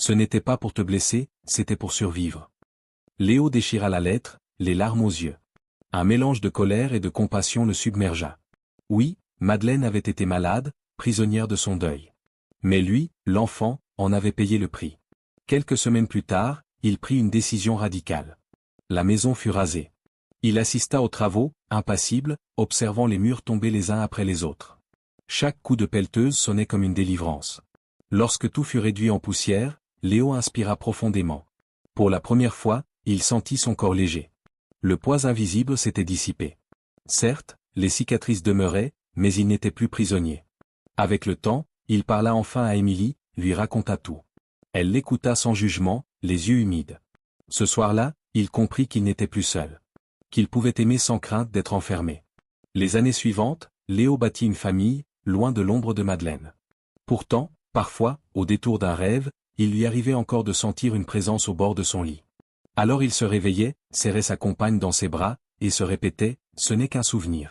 Ce n'était pas pour te blesser, c'était pour survivre. Léo déchira la lettre, les larmes aux yeux. Un mélange de colère et de compassion le submergea. Oui, Madeleine avait été malade, prisonnière de son deuil. Mais lui, l'enfant, en avait payé le prix. Quelques semaines plus tard, il prit une décision radicale. La maison fut rasée. Il assista aux travaux, impassible, observant les murs tomber les uns après les autres. Chaque coup de pelleteuse sonnait comme une délivrance. Lorsque tout fut réduit en poussière, Léo inspira profondément. Pour la première fois, il sentit son corps léger. Le poids invisible s'était dissipé. Certes, les cicatrices demeuraient, mais il n'était plus prisonnier. Avec le temps, il parla enfin à Émilie, lui raconta tout. Elle l'écouta sans jugement, les yeux humides. Ce soir-là, il comprit qu'il n'était plus seul. Qu'il pouvait aimer sans crainte d'être enfermé. Les années suivantes, Léo bâtit une famille, loin de l'ombre de Madeleine. Pourtant, parfois, au détour d'un rêve, il lui arrivait encore de sentir une présence au bord de son lit. Alors il se réveillait, serrait sa compagne dans ses bras, et se répétait, ce n'est qu'un souvenir.